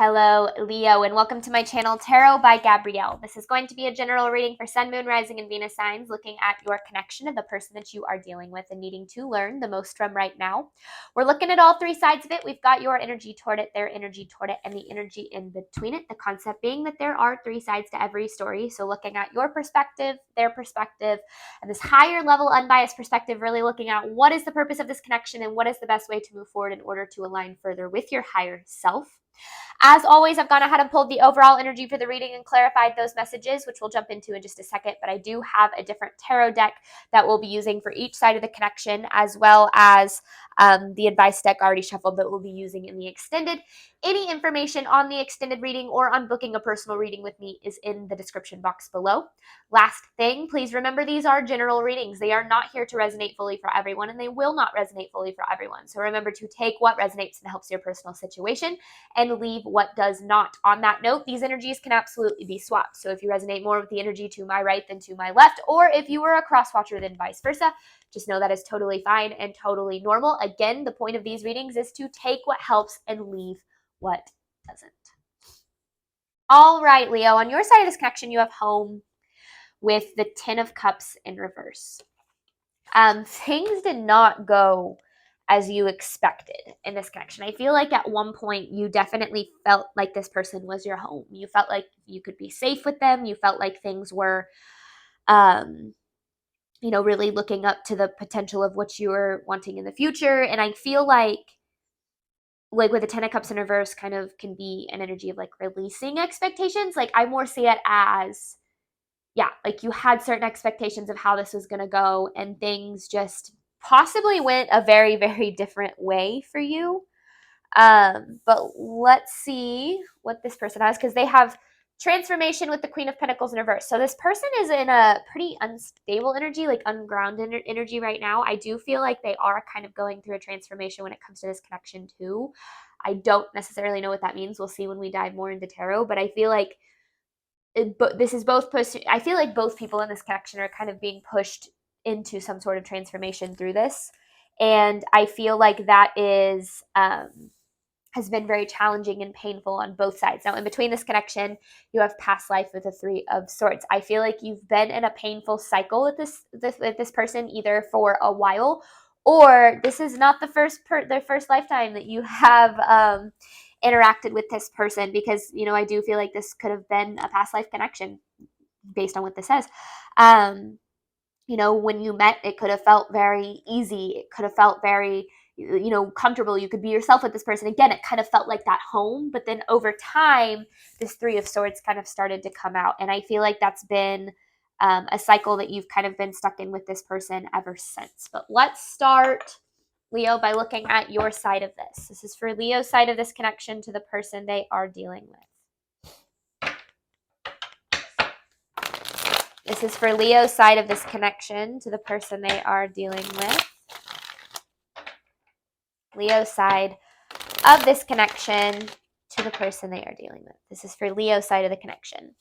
Hello, Leo, and welcome to my channel, Tarot by Gabrielle. This is going to be a general reading for Sun, Moon, Rising, and Venus signs, looking at your connection to the person that you are dealing with and needing to learn the most from right now. We're looking at all three sides of it. We've got your energy toward it, their energy toward it, and the energy in between it. The concept being that there are three sides to every story. So looking at your perspective, their perspective, and this higher level unbiased perspective, really looking at what is the purpose of this connection and what is the best way to move forward in order to align further with your higher self. As always, I've gone ahead and pulled the overall energy for the reading and clarified those messages, which we'll jump into in just a second, but I do have a different tarot deck that we'll be using for each side of the connection, as well as the advice deck already shuffled that we'll be using in the extended. Any information on the extended reading or on booking a personal reading with me is in the description box below. Last thing, please remember these are general readings. They are not here to resonate fully for everyone, and they will not resonate fully for everyone. So remember to take what resonates and helps your personal situation and leave what does not. On that note, these energies can absolutely be swapped. So if you resonate more with the energy to my right than to my left, or if you were a cross watcher then vice versa, just know that is totally fine and totally normal. Again, the point of these readings is to take what helps and leave what doesn't. All right, Leo, on your side of this connection, you have home with the Ten of Cups in reverse. Things did not go as you expected in this connection. I feel like at one point you definitely felt like this person was your home. You felt like you could be safe with them. You felt like things were, really looking up to the potential of what you were wanting in the future. And I feel like with the Ten of Cups in reverse kind of can be an energy of like releasing expectations. Like I more see it as, like you had certain expectations of how this was going to go and things just possibly went a very, very different way for you. But let's see what this person has, because they have transformation with the Queen of Pentacles in reverse. So this person is in a pretty unstable energy, like ungrounded energy right now. I do feel like they are kind of going through a transformation when it comes to this connection too. I don't necessarily know what that means. We'll see when we dive more into tarot, but I feel like this is both pushed. I feel like both people in this connection are kind of being pushed into some sort of transformation through this. And I feel like that is has been very challenging and painful on both sides. Now, in between this connection, you have past life with the Three of Swords. I feel like you've been in a painful cycle with this person either for a while, or this is not the first lifetime that you have interacted with this person, because I do feel like this could have been a past life connection based on what this says. When you met, it could have felt very easy. It could have felt very comfortable. You could be yourself with this person. Again, it kind of felt like that home, but then over time, this Three of Swords kind of started to come out. And I feel like that's been a cycle that you've kind of been stuck in with this person ever since. But let's start, Leo, by looking at your side of this. This is for Leo's side of this connection to the person they are dealing with. This is for Leo's side of this connection to the person they are dealing with. Leo's side of this connection to the person they are dealing with. This is for Leo's side of the connection.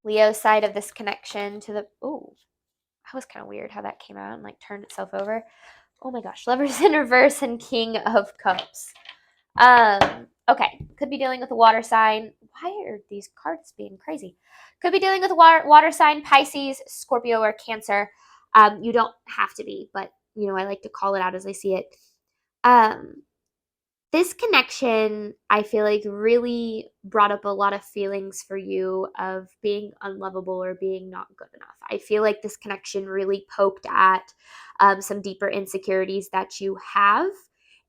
Leo's side of this connection to the... Oh, that was kind of weird how that came out and like turned itself over. Oh my gosh. Lovers in reverse and King of Cups. Okay. Could be dealing with a water sign. Why are these cards being crazy? Could be dealing with a water sign, Pisces, Scorpio, or Cancer. You don't have to be, but I like to call it out as I see it. This connection, I feel like, really brought up a lot of feelings for you of being unlovable or being not good enough. I feel like this connection really poked at some deeper insecurities that you have.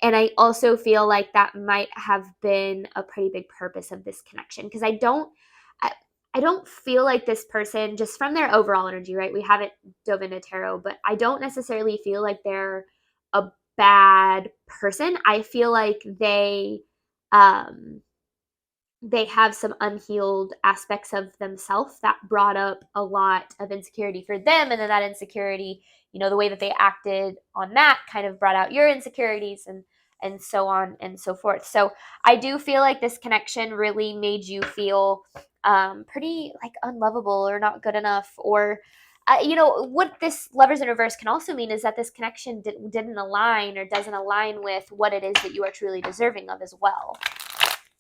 And I also feel like that might have been a pretty big purpose of this connection, because I don't feel like this person, just from their overall energy, right? We haven't dove into tarot, but I don't necessarily feel like they're a bad person. I feel like they have some unhealed aspects of themselves that brought up a lot of insecurity for them, and then that insecurity, the way that they acted on that kind of brought out your insecurities, and so on and so forth. So I do feel like this connection really made you feel pretty like unlovable or not good enough, or what this Lovers in Reverse can also mean is that this connection didn't align or doesn't align with what it is that you are truly deserving of as well.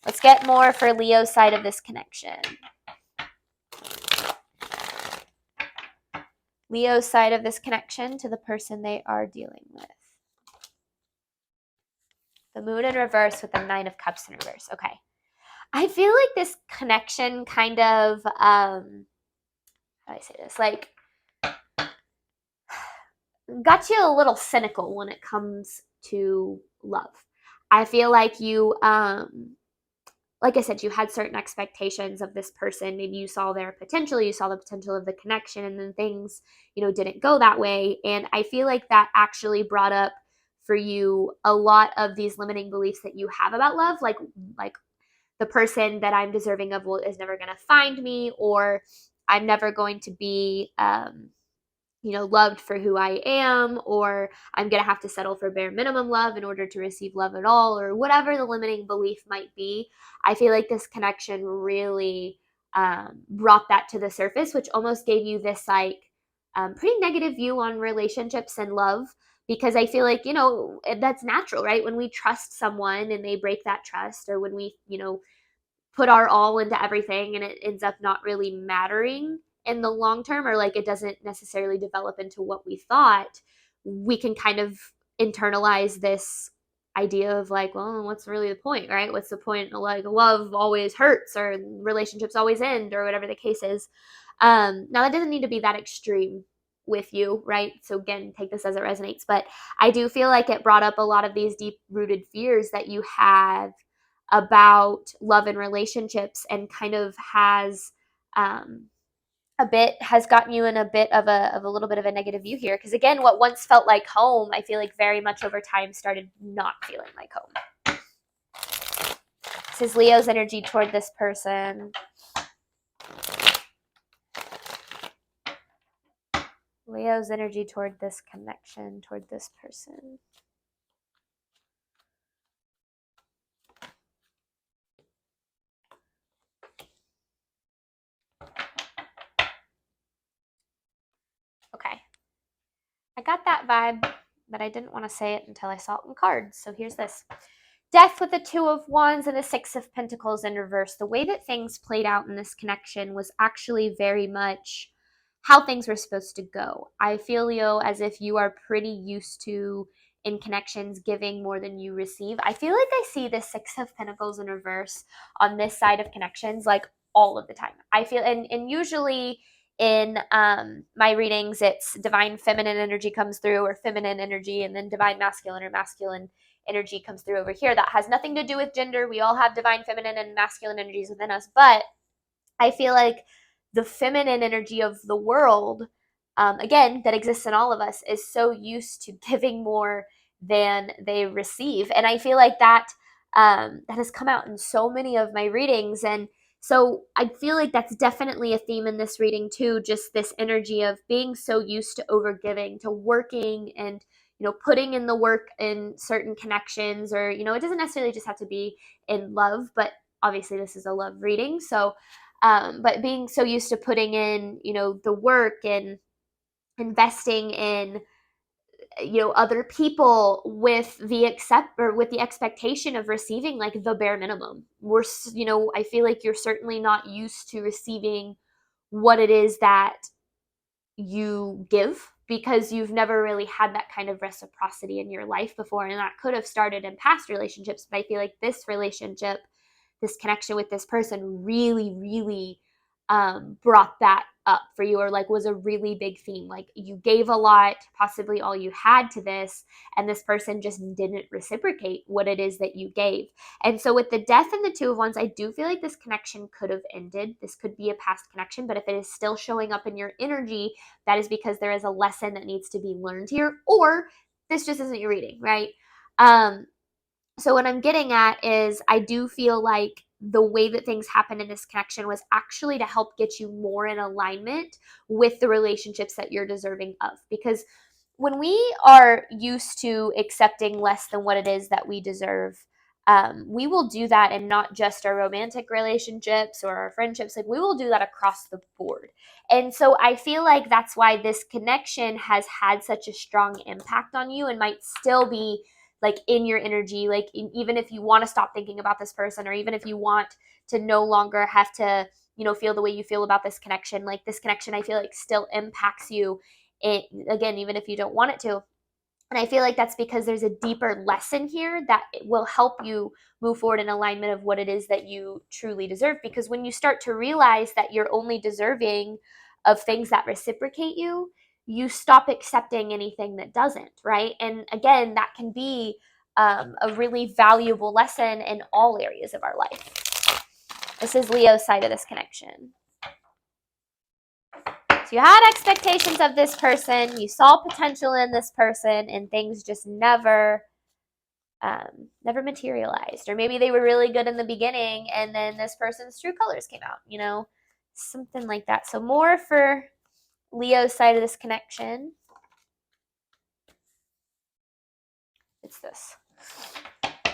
Let's get more for Leo's side of this connection. Leo's side of this connection to the person they are dealing with. The Moon in reverse with the Nine of Cups in reverse. Okay. I feel like this connection kind of, how do I say this? Like, got you a little cynical when it comes to love. I feel like you, like I said, you had certain expectations of this person. Maybe you saw their potential, you saw the potential of the connection, and then things, didn't go that way. And I feel like that actually brought up for you a lot of these limiting beliefs that you have about love, like the person that I'm deserving of is never going to find me, or I'm never going to be, loved for who I am, or I'm going to have to settle for bare minimum love in order to receive love at all, or whatever the limiting belief might be. I feel like this connection really brought that to the surface, which almost gave you this pretty negative view on relationships and love. Because I feel like, that's natural, right? When we trust someone and they break that trust, or when we, put our all into everything and it ends up not really mattering in the long term, or like it doesn't necessarily develop into what we thought, we can kind of internalize this idea of like, well, what's really the point, right? What's the point? Like, love always hurts, or relationships always end, or whatever the case is. Now that doesn't need to be that extreme with you, right? So again, take this as it resonates, but I do feel like it brought up a lot of these deep rooted fears that you have about love and relationships, and kind of has gotten you in a bit of a little bit of a negative view here, because again, what once felt like home, I feel like very much over time started not feeling like home. This is Leo's energy toward this person. Leo's energy toward this connection, toward this person. Okay. I got that vibe, but I didn't want to say it until I saw it in cards. So here's this. Death with the Two of Wands and the Six of Pentacles in reverse. The way that things played out in this connection was actually very much how things were supposed to go. I feel, Leo, as if you are pretty used to, in connections, giving more than you receive. I feel like I see the Six of Pentacles in reverse on this side of connections like all of the time. I feel, and usually in my readings, it's divine feminine energy comes through, or feminine energy, and then divine masculine or masculine energy comes through over here. That has nothing to do with gender. We all have divine feminine and masculine energies within us, but I feel like the feminine energy of the world, again, that exists in all of us, is so used to giving more than they receive. And I feel like that has come out in so many of my readings. And so I feel like that's definitely a theme in this reading too, just this energy of being so used to overgiving, to working and putting in the work in certain connections, or it doesn't necessarily just have to be in love, but obviously this is a love reading. So but being so used to putting in the work and investing in other people with the expectation of receiving like the bare minimum. I feel like you're certainly not used to receiving what it is that you give, because you've never really had that kind of reciprocity in your life before, and that could have started in past relationships, but I feel like this relationship, this connection with this person really, really brought that up for you, or like was a really big theme. Like you gave a lot, possibly all you had to this, and this person just didn't reciprocate what it is that you gave. And so with the Death and the Two of Wands, I do feel like this connection could have ended. This could be a past connection, but if it is still showing up in your energy, that is because there is a lesson that needs to be learned here, or this just isn't your reading, right? So what I'm getting at is I do feel like the way that things happened in this connection was actually to help get you more in alignment with the relationships that you're deserving of. Because when we are used to accepting less than what it is that we deserve, we will do that in not just our romantic relationships or our friendships. Like, we will do that across the board. And so I feel like that's why this connection has had such a strong impact on you and might still be like in your energy. Like, even if you want to stop thinking about this person, or even if you want to no longer have to, feel the way you feel about this connection, like, this connection, I feel like, still impacts you, again, even if you don't want it to. And I feel like that's because there's a deeper lesson here that will help you move forward in alignment of what it is that you truly deserve. Because when you start to realize that you're only deserving of things that reciprocate you, you stop accepting anything that doesn't, right? And again, that can be a really valuable lesson in all areas of our life. This is Leo's side of this connection. You had expectations of this person, you saw potential in this person, and things just never materialized. Or maybe they were really good in the beginning and then this person's true colors came out, something like that. So more for Leo's side of this connection. It's this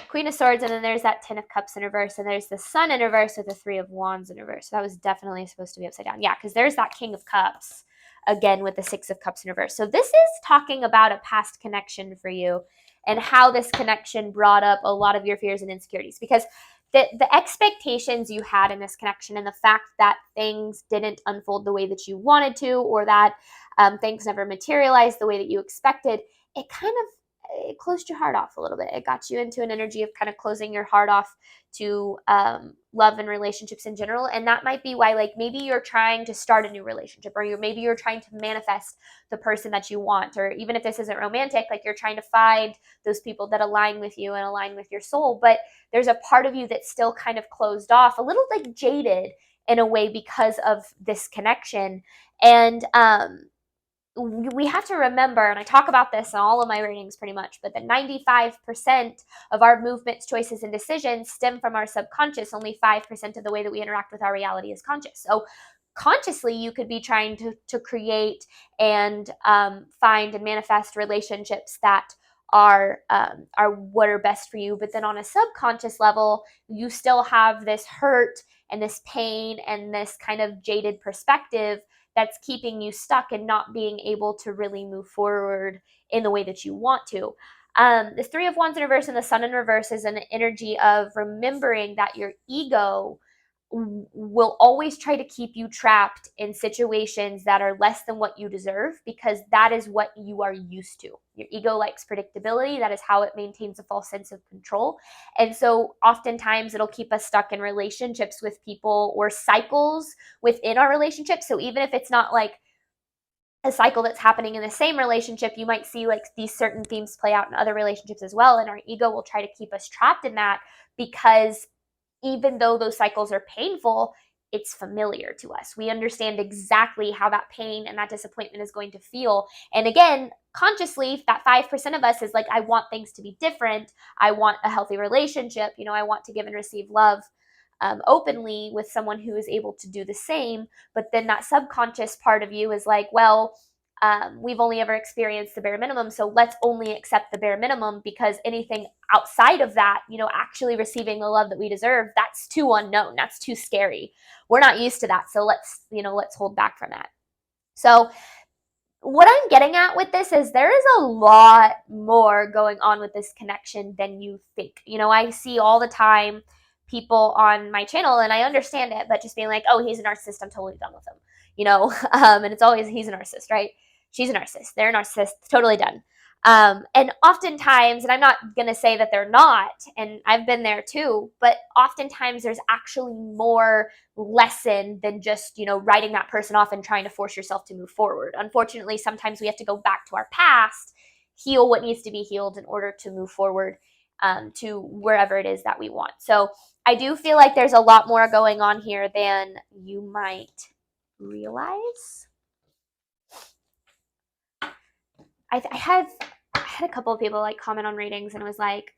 Queen of Swords, and then there's that Ten of Cups in reverse, and there's the Sun in reverse with the Three of Wands in reverse. So that was definitely supposed to be upside down. Yeah, because there's that King of Cups again with the Six of Cups in reverse. So this is talking about a past connection for you and how this connection brought up a lot of your fears and insecurities, because the expectations you had in this connection and the fact that things didn't unfold the way that you wanted to, or that things never materialized the way that you expected, it closed your heart off a little bit. It got you into an energy of kind of closing your heart off to love and relationships in general. And that might be why, like, maybe you're trying to start a new relationship, or maybe you're trying to manifest the person that you want, or even if this isn't romantic, like, you're trying to find those people that align with you and align with your soul. But there's a part of you that's still kind of closed off, a little like jaded in a way because of this connection. And we have to remember, and I talk about this in all of my readings pretty much, but that 95% of our movements, choices, and decisions stem from our subconscious. Only 5% of the way that we interact with our reality is conscious. So consciously, you could be trying to create and find and manifest relationships that are what are best for you. But then on a subconscious level, you still have this hurt and this pain and this kind of jaded perspective that's keeping you stuck and not being able to really move forward in the way that you want to. The Three of Wands in reverse and the Sun in reverse is an energy of remembering that your ego will always try to keep you trapped in situations that are less than what you deserve, because that is what you are used to. Your ego likes predictability. That is how it maintains a false sense of control. And so oftentimes it'll keep us stuck in relationships with people or cycles within our relationship. So even if it's not like a cycle that's happening in the same relationship, you might see like these certain themes play out in other relationships as well. And our ego will try to keep us trapped in that, because even though those cycles are painful, it's familiar to us. We understand exactly how that pain and that disappointment is going to feel. And again, consciously, that 5% of us is like, I want things to be different. I want a healthy relationship. I want to give and receive love openly with someone who is able to do the same. But then that subconscious part of you is like, well, we've only ever experienced the bare minimum, so let's only accept the bare minimum, because anything outside of that, actually receiving the love that we deserve, that's too unknown, that's too scary. We're not used to that, so let's hold back from that. So what I'm getting at with this is there is a lot more going on with this connection than you think. I see all the time people on my channel, and I understand it, but just being like, oh, he's a narcissist, I'm totally done with him. And it's always, he's a narcissist, right? She's a narcissist, they're a narcissist, totally done. And oftentimes, and I'm not going to say that they're not, and I've been there too, but oftentimes there's actually more lesson than just, writing that person off and trying to force yourself to move forward. Unfortunately, sometimes we have to go back to our past, heal what needs to be healed in order to move forward to wherever it is that we want. So I do feel like there's a lot more going on here than you might realize. I had a couple of people like comment on readings, and it was like,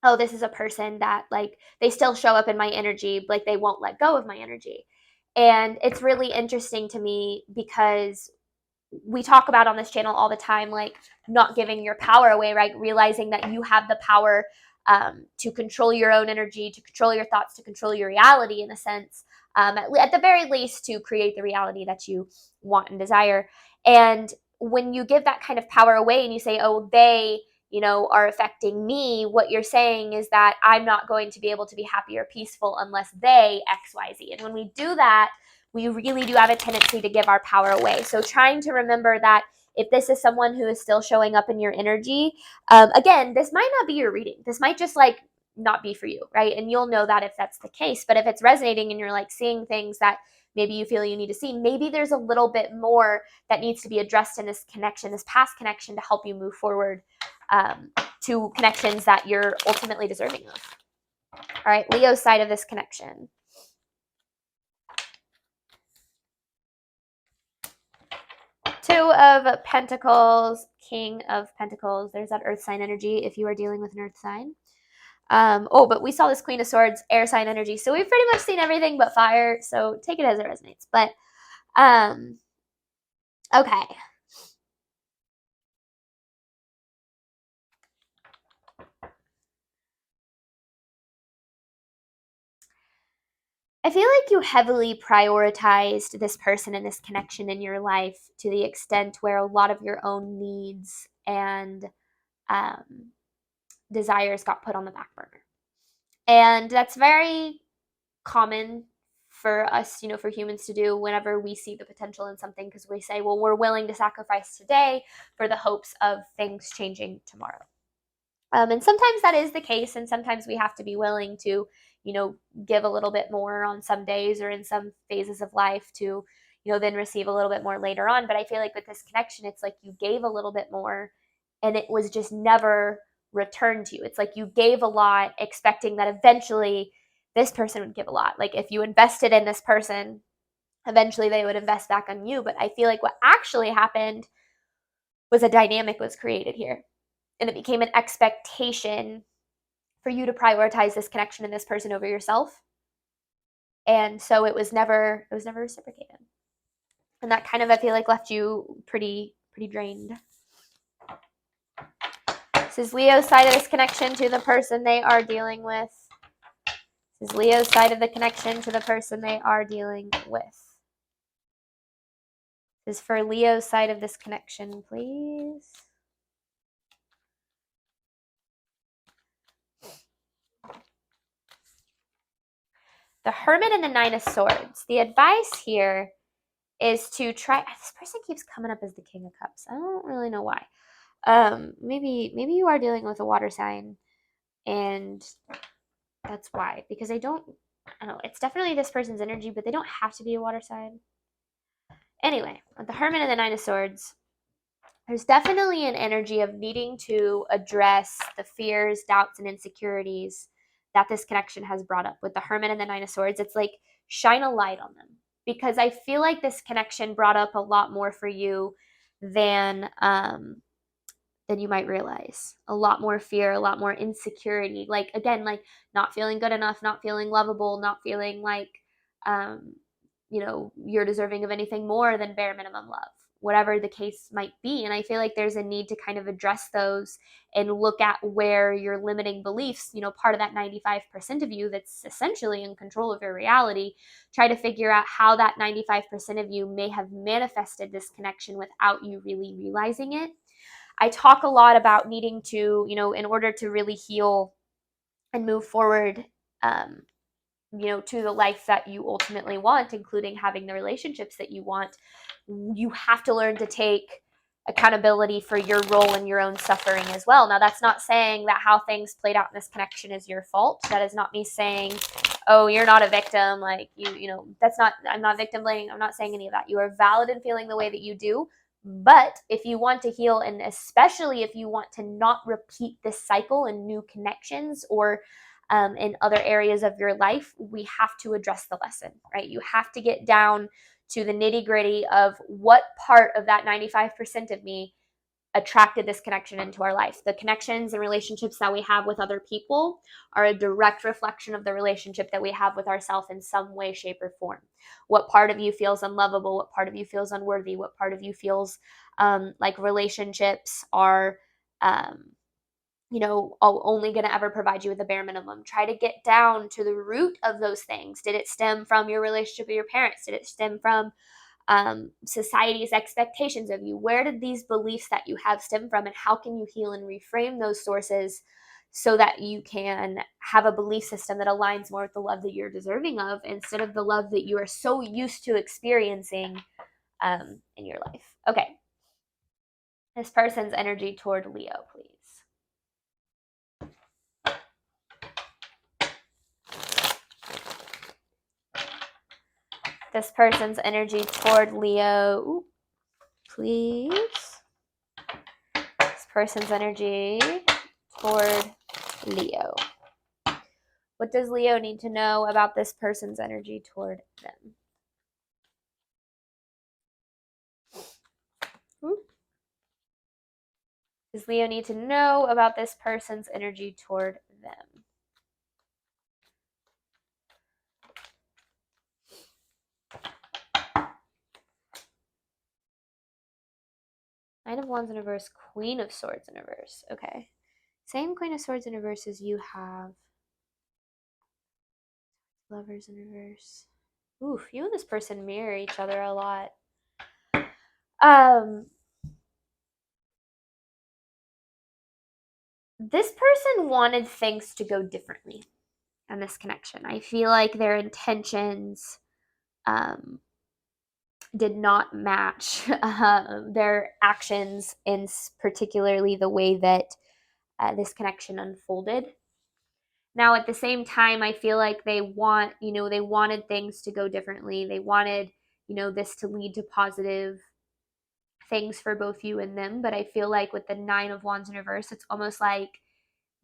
oh, this is a person that like they still show up in my energy, like they won't let go of my energy. And it's really interesting to me, because we talk about on this channel all the time, like not giving your power away, right? Realizing that you have the power to control your own energy, to control your thoughts, to control your reality in a sense, at the very least to create the reality that you want and desire. And when you give that kind of power away and you say, oh, they, are affecting me, what you're saying is that I'm not going to be able to be happy or peaceful unless they XYZ. And when we do that, we really do have a tendency to give our power away. So trying to remember that if this is someone who is still showing up in your energy, again, this might not be your reading. This might just not be for you, right? And you'll know that if that's the case. But if it's resonating and you're seeing things that maybe you feel you need to see, maybe there's a little bit more that needs to be addressed in this connection, this past connection, to help you move forward to connections that you're ultimately deserving of. All right, Leo's side of this connection. Two of Pentacles, King of Pentacles. There's that earth sign energy if you are dealing with an earth sign. But we saw this Queen of Swords, air sign energy. So we've pretty much seen everything but fire. So take it as it resonates. But, okay. I feel like you heavily prioritized this person and this connection in your life to the extent where a lot of your own needs and desires got put on the back burner. And that's very common for us, for humans to do whenever we see the potential in something, because we say, well, we're willing to sacrifice today for the hopes of things changing tomorrow. And sometimes that is the case, and sometimes we have to be willing to, give a little bit more on some days or in some phases of life to, then receive a little bit more later on. But I feel like with this connection, it's like you gave a little bit more and it was just never returned to you. It's like you gave a lot expecting that eventually this person would give a lot. Like if you invested in this person, eventually they would invest back on you. But I feel like what actually happened was a dynamic was created here. And it became an expectation for you to prioritize this connection and this person over yourself. And so it was never reciprocated. And that kind of, I feel like, left you pretty drained. This is Leo's side of this connection to the person they are dealing with. This is Leo's side of the connection to the person they are dealing with. This is for Leo's side of this connection, please. The Hermit and the Nine of Swords. The advice here is to try. This person keeps coming up as the King of Cups. I don't really know why. Maybe you are dealing with a water sign, and that's why. Because I don't know. It's definitely this person's energy, but they don't have to be a water sign. Anyway, with the Hermit and the Nine of Swords, there's definitely an energy of needing to address the fears, doubts, and insecurities that this connection has brought up. With the Hermit and the Nine of Swords, it's like shine a light on them, because I feel like this connection brought up a lot more for you than you might realize. A lot more fear, a lot more insecurity. Like, again, like not feeling good enough, not feeling lovable, not feeling like, you're deserving of anything more than bare minimum love, whatever the case might be. And I feel like there's a need to kind of address those and look at where your limiting beliefs, part of that 95% of you that's essentially in control of your reality, try to figure out how that 95% of you may have manifested this connection without you really realizing it. I talk a lot about needing to, in order to really heal and move forward, to the life that you ultimately want, including having the relationships that you want, you have to learn to take accountability for your role in your own suffering as well. Now, that's not saying that how things played out in this connection is your fault. That is not me saying, oh, you're not a victim. Like, I'm not victim blaming. I'm not saying any of that. You are valid in feeling the way that you do. But if you want to heal, and especially if you want to not repeat this cycle in new connections or in other areas of your life, we have to address the lesson, right? You have to get down to the nitty gritty of what part of that 95% of me attracted this connection into our life. The connections and relationships that we have with other people are a direct reflection of the relationship that we have with ourselves in some way, shape, or form. What part of you feels unlovable? What part of you feels unworthy? What part of you feels like relationships are only going to ever provide you with the bare minimum. Try to get down to the root of those things. Did it stem from your relationship with your parents? Did it stem from society's expectations of you? Where did these beliefs that you have stem from, and how can you heal and reframe those sources so that you can have a belief system that aligns more with the love that you're deserving of, instead of the love that you are so used to experiencing in your life? Okay. This person's energy toward Leo, please. This person's energy toward Leo, please. This person's energy toward Leo. What does Leo need to know about this person's energy toward them? Does Leo need to know about this person's energy toward them? Nine of Wands in reverse, Queen of Swords in reverse. Okay. Same Queen of Swords in reverse as you have. Lovers in reverse. Oof, you and this person mirror each other a lot. This person wanted things to go differently on this connection. I feel like their intentions did not match their actions, in particularly the way that this connection unfolded. Now, at the same time, I feel like they wanted things to go differently. They wanted, this to lead to positive things for both you and them. But I feel like with the Nine of Wands in reverse, it's almost like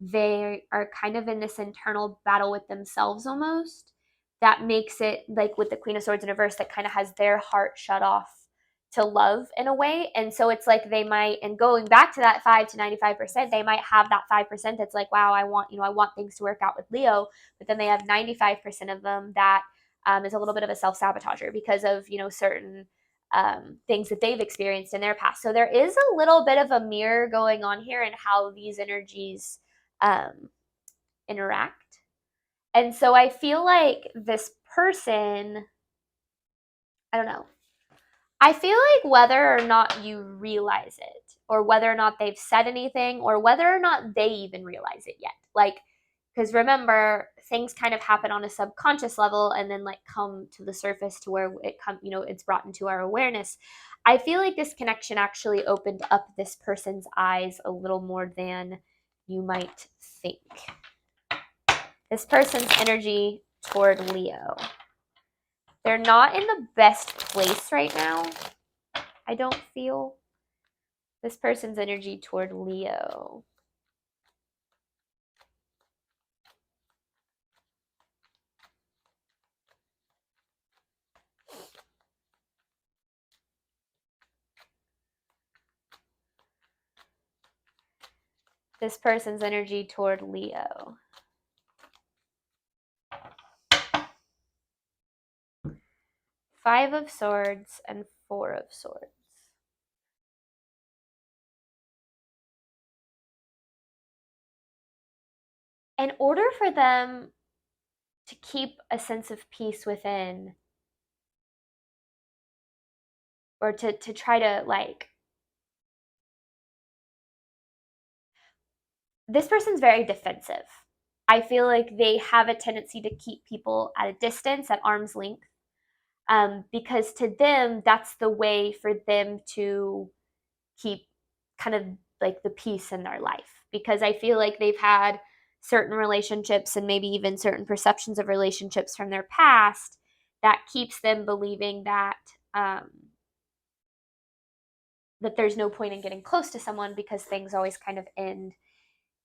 they are kind of in this internal battle with themselves almost. That makes it like with the Queen of Swords in reverse, that kind of has their heart shut off to love in a way. And so it's like they might, and going back to that 5 to 95%, they might have that 5% that's like, wow, I want things to work out with Leo. But then they have 95% of them that is a little bit of a self-sabotager because of, certain things that they've experienced in their past. So there is a little bit of a mirror going on here in how these energies interact. And so I feel like this person, I don't know. I feel like whether or not you realize it, or whether or not they've said anything, or whether or not they even realize it yet. Like, because remember, things kind of happen on a subconscious level and then like come to the surface to where it's brought into our awareness. I feel like this connection actually opened up this person's eyes a little more than you might think. This person's energy toward Leo. They're not in the best place right now, I don't feel. This person's energy toward Leo. This person's energy toward Leo. Five of Swords and Four of Swords. In order for them to keep a sense of peace within, or to try to like, this person's very defensive. I feel like they have a tendency to keep people at a distance, at arm's length, because to them, that's the way for them to keep kind of like the peace in their life. Because I feel like they've had certain relationships and maybe even certain perceptions of relationships from their past that keeps them believing that that there's no point in getting close to someone, because things always kind of end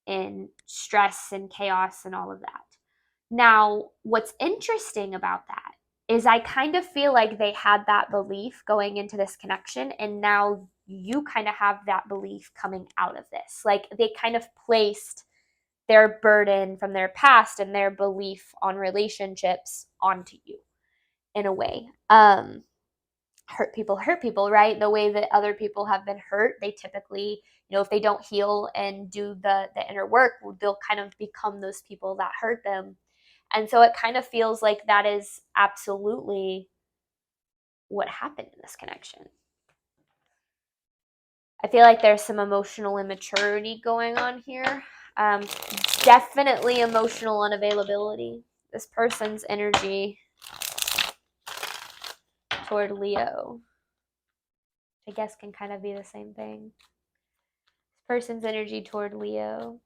in stress and chaos and all of that. Now, what's interesting about that is I kind of feel like they had that belief going into this connection, and now you kind of have that belief coming out of this. Like, they kind of placed their burden from their past and their belief on relationships onto you in a way. Hurt people, right? The way that other people have been hurt, they typically, if they don't heal and do the inner work, they'll kind of become those people that hurt them. And so it kind of feels like that is absolutely what happened in this connection. I feel like there's some emotional immaturity going on here. Definitely emotional unavailability. This person's energy toward Leo, I guess, can kind of be the same thing. This person's energy toward Leo.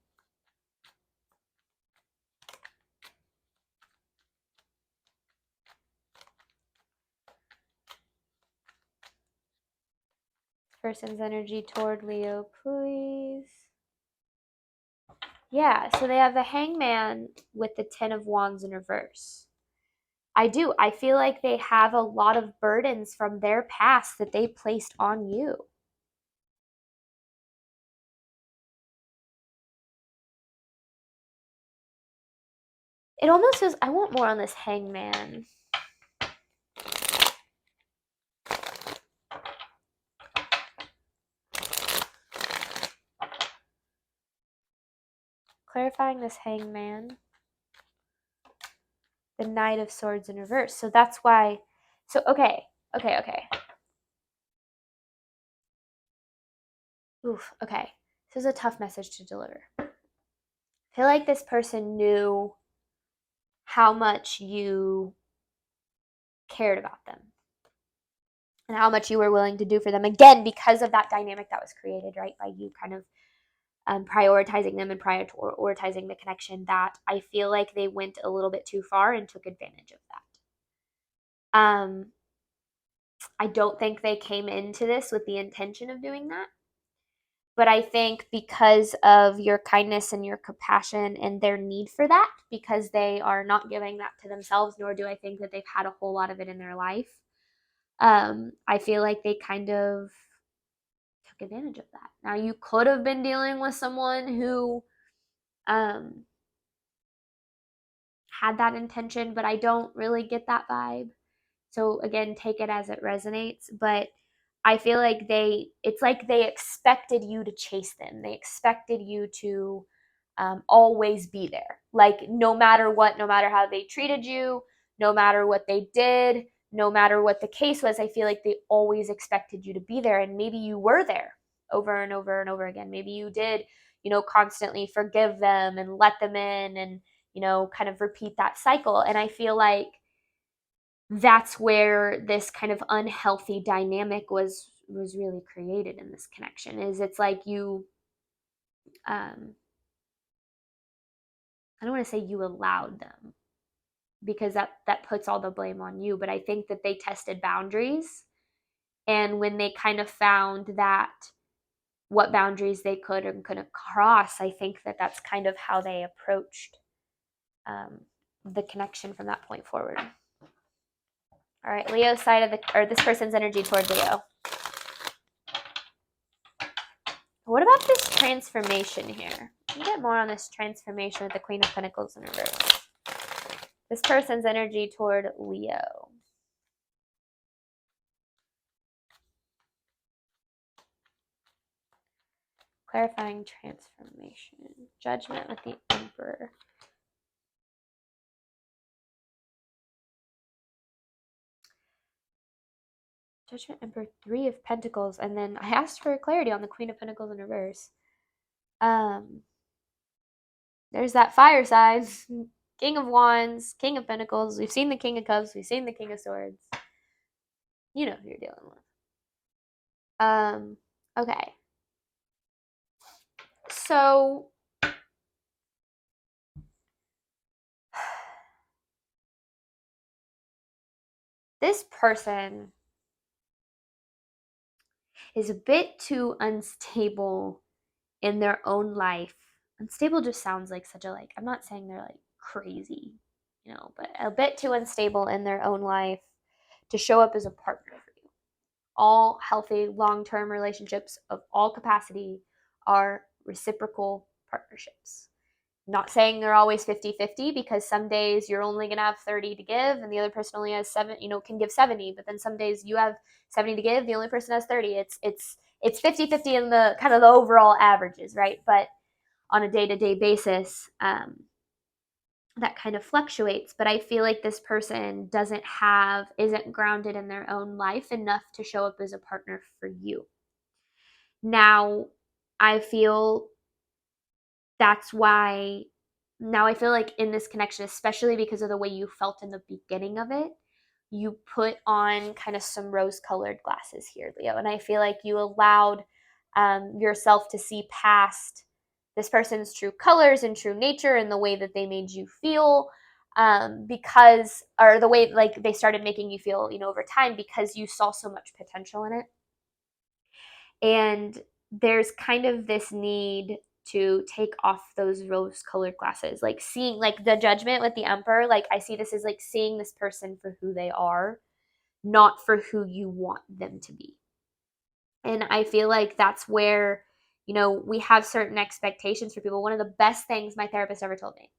Person's energy toward Leo, please. Yeah, so they have the Hangman with the Ten of Wands in reverse. I feel like they have a lot of burdens from their past that they placed on you. It almost says, I want more on this Hangman. Clarifying this Hangman. The Knight of Swords in reverse. So that's why. So, okay. Oof, okay. This is a tough message to deliver. I feel like this person knew how much you cared about them and how much you were willing to do for them. Again, because of that dynamic that was created, right, by you kind of prioritizing them and prioritizing the connection, that I feel like they went a little bit too far and took advantage of that. I don't think they came into this with the intention of doing that. But I think because of your kindness and your compassion and their need for that, because they are not giving that to themselves, nor do I think that they've had a whole lot of it in their life, I feel like they kind of took advantage of that. Now, you could have been dealing with someone who had that intention, but I don't really get that vibe. So again, take it as it resonates. But I feel like it's like they expected you to chase them. They expected you to always be there. Like no matter what, no matter how they treated you, no matter what they did, no matter what the case was, I feel like they always expected you to be there. And maybe you were there over and over and over again. Maybe you did, constantly forgive them and let them in and, kind of repeat that cycle. And I feel like that's where this kind of unhealthy dynamic was really created in this connection. Is it's like you I don't want to say you allowed them, because that puts all the blame on you, but I think that they tested boundaries, and when they kind of found that what boundaries they could and couldn't cross, I think that that's kind of how they approached the connection from that point forward. All right, Leo's side of this person's energy toward Leo. What about this transformation here? Can you get more on this transformation with the Queen of Pentacles in reverse? This person's energy toward Leo. Clarifying transformation. Judgment with the Emperor. Judgment, Emperor, Three of Pentacles, and then I asked for clarity on the Queen of Pentacles in reverse. There's that fire side. King of Wands, King of Pentacles. We've seen the King of Cups. We've seen the King of Swords. You know who you're dealing with. Okay. So this person is a bit too unstable in their own life. Unstable just sounds like such a, I'm not saying they're like crazy, but a bit too unstable in their own life to show up as a partner for you. All healthy long-term relationships of all capacity are reciprocal partnerships. Not saying they're always 50-50, because some days you're only going to have 30 to give and the other person only has 7, can give 70, but then some days you have 70 to give, the only person has 30. it's 50-50 in the kind of the overall averages, right? But on a day-to-day basis, that kind of fluctuates. But I feel like this person isn't grounded in their own life enough to show up as a partner for you. Now, I feel like in this connection, especially because of the way you felt in the beginning of it, you put on kind of some rose-colored glasses here, Leo. And I feel like you allowed yourself to see past this person's true colors and true nature and the way that they made you feel, or the way like they started making you feel, over time, because you saw so much potential in it. And there's kind of this need to take off those rose-colored glasses, like seeing like the Judgment with the Emperor. Like I see this as like seeing this person for who they are, not for who you want them to be. And I feel like that's where, we have certain expectations for people. One of the best things my therapist ever told me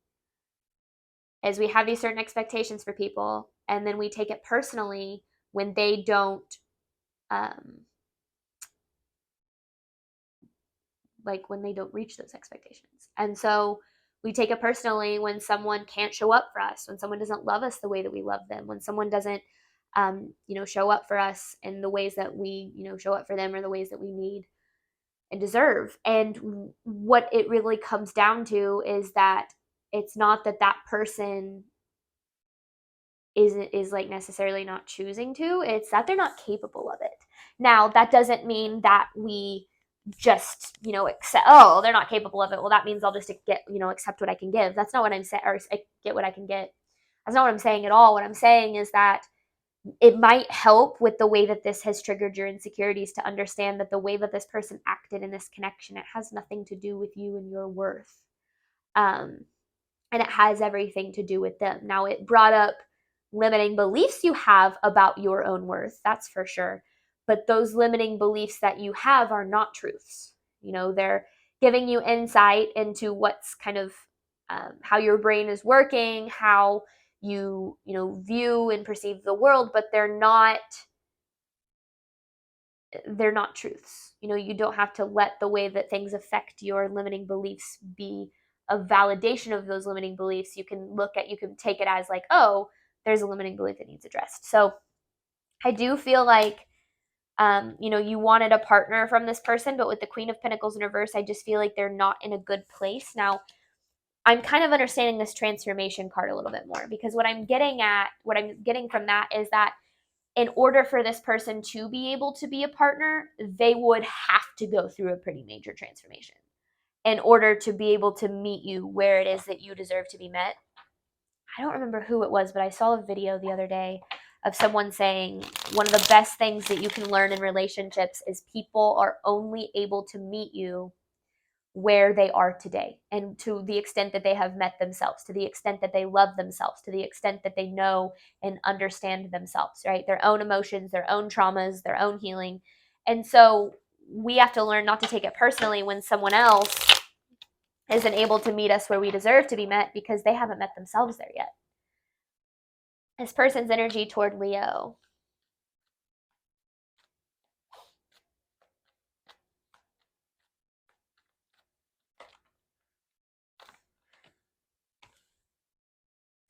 is we have these certain expectations for people, and then we take it personally when they don't, when they don't reach those expectations. And so we take it personally when someone can't show up for us, when someone doesn't love us the way that we love them, when someone doesn't, show up for us in the ways that we, show up for them, or the ways that we need and deserve. And what it really comes down to is that it's not that person is like necessarily not choosing to, it's that they're not capable of it. Now, that doesn't mean that we just, accept, oh, they're not capable of it, well, that means I'll just accept what I can give. That's not what I'm saying, or get what I can get. That's not what I'm saying at all. What I'm saying is that it might help with the way that this has triggered your insecurities to understand that the way that this person acted in this connection, it has nothing to do with you and your worth. And it has everything to do with them. Now, it brought up limiting beliefs you have about your own worth, that's for sure. But those limiting beliefs that you have are not truths. They're giving you insight into what's kind of how your brain is working, how you view and perceive the world, but they're not truths. You don't have to let the way that things affect your limiting beliefs be a validation of those limiting beliefs. You can take it as like, oh, there's a limiting belief that needs addressed. So I do feel like you wanted a partner from this person, but with the Queen of Pentacles in reverse, I just feel like they're not in a good place. Now, I'm kind of understanding this transformation card a little bit more, because what I'm getting from that is that in order for this person to be able to be a partner, they would have to go through a pretty major transformation in order to be able to meet you where it is that you deserve to be met. I don't remember who it was, but I saw a video the other day of someone saying one of the best things that you can learn in relationships is people are only able to meet you where they are today, and to the extent that they have met themselves, to the extent that they love themselves, to the extent that they know and understand themselves, right? Their own emotions, their own traumas, their own healing. And so we have to learn not to take it personally when someone else isn't able to meet us where we deserve to be met, because they haven't met themselves there yet. This person's energy toward Leo.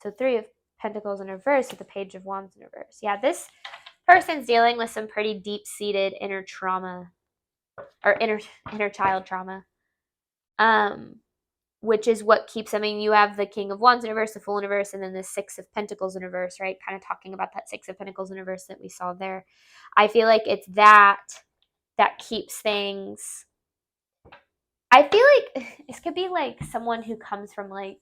So 3 of Pentacles in reverse with the Page of Wands in reverse. Yeah, this person's dealing with some pretty deep-seated inner trauma, or inner child trauma, which is what keeps, you have the King of Wands in reverse, the Fool in reverse, and then the 6 of Pentacles in reverse, right? Kind of talking about that 6 of Pentacles in reverse that we saw there. I feel like it's that keeps things. I feel like this could be like someone who comes from like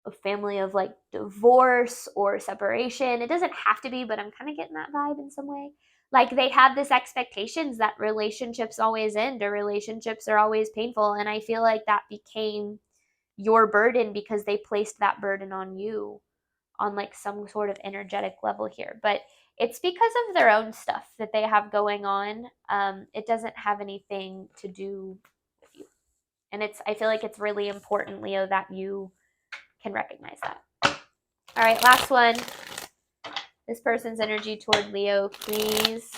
a family of like divorce or separation. It doesn't have to be, but I'm kind of getting that vibe in some way. Like they have this expectations that relationships always end, or relationships are always painful. And I feel like that became your burden because they placed that burden on you on like some sort of energetic level here. But it's because of their own stuff that they have going on. It doesn't have anything to do with you. And I feel like it's really important, Leo, that you can recognize that. All right, last one. This person's energy toward Leo, please.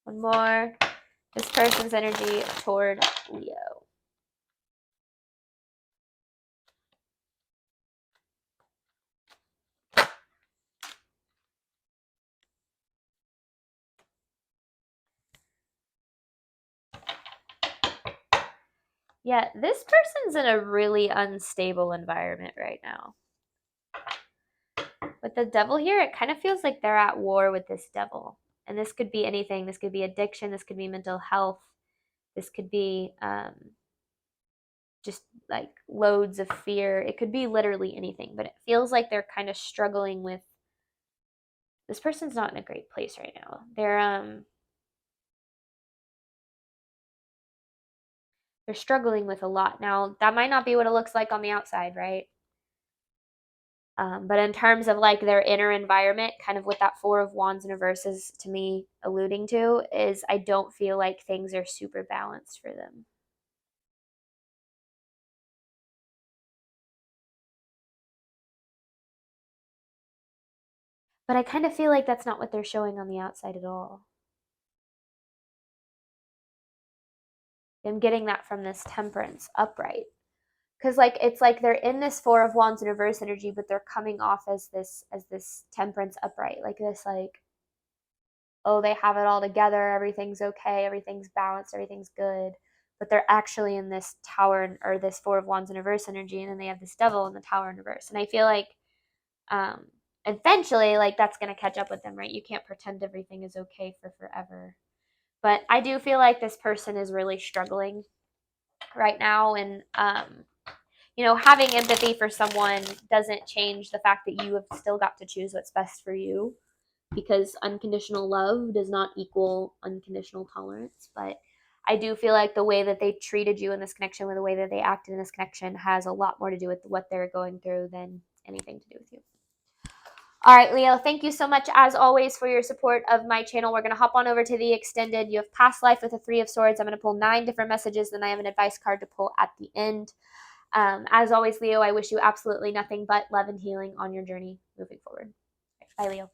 One more. This person's energy toward Leo. Yeah, this person's in a really unstable environment right now. With the devil here, it kind of feels like they're at war with this devil. And this could be anything. This could be addiction. This could be mental health. This could be just like loads of fear. It could be literally anything. But it feels like they're kind of struggling with. This person's not in a great place right now. They're struggling with a lot. Now, that might not be what it looks like on the outside, right? But in terms of like their inner environment, kind of what that Four of Wands in reverse is to me alluding to, is I don't feel like things are super balanced for them. But I kind of feel like that's not what they're showing on the outside at all. I'm getting that from this Temperance upright. Because like it's like they're in this Four of Wands in reverse energy, but they're coming off as this Temperance upright, like this like, oh, they have it all together, everything's okay, everything's balanced, everything's good. But they're actually in this Tower or this Four of Wands in reverse energy, and then they have this Devil in the Tower in reverse. And I feel like um eventually like that's gonna catch up with them, right? You can't pretend everything is okay for forever. But I do feel like this person is really struggling right now, and having empathy for someone doesn't change the fact that you have still got to choose what's best for you, because unconditional love does not equal unconditional tolerance. But I do feel like the way that they treated you in this connection, with the way that they acted in this connection, has a lot more to do with what they're going through than anything to do with you. All right, Leo, thank you so much, as always, for your support of my channel. We're going to hop on over to the extended. You have past life with a Three of Swords. I'm going to pull 9 different messages, then I have an advice card to pull at the end. As always, Leo, I wish you absolutely nothing but love and healing on your journey moving forward. Bye, Leo.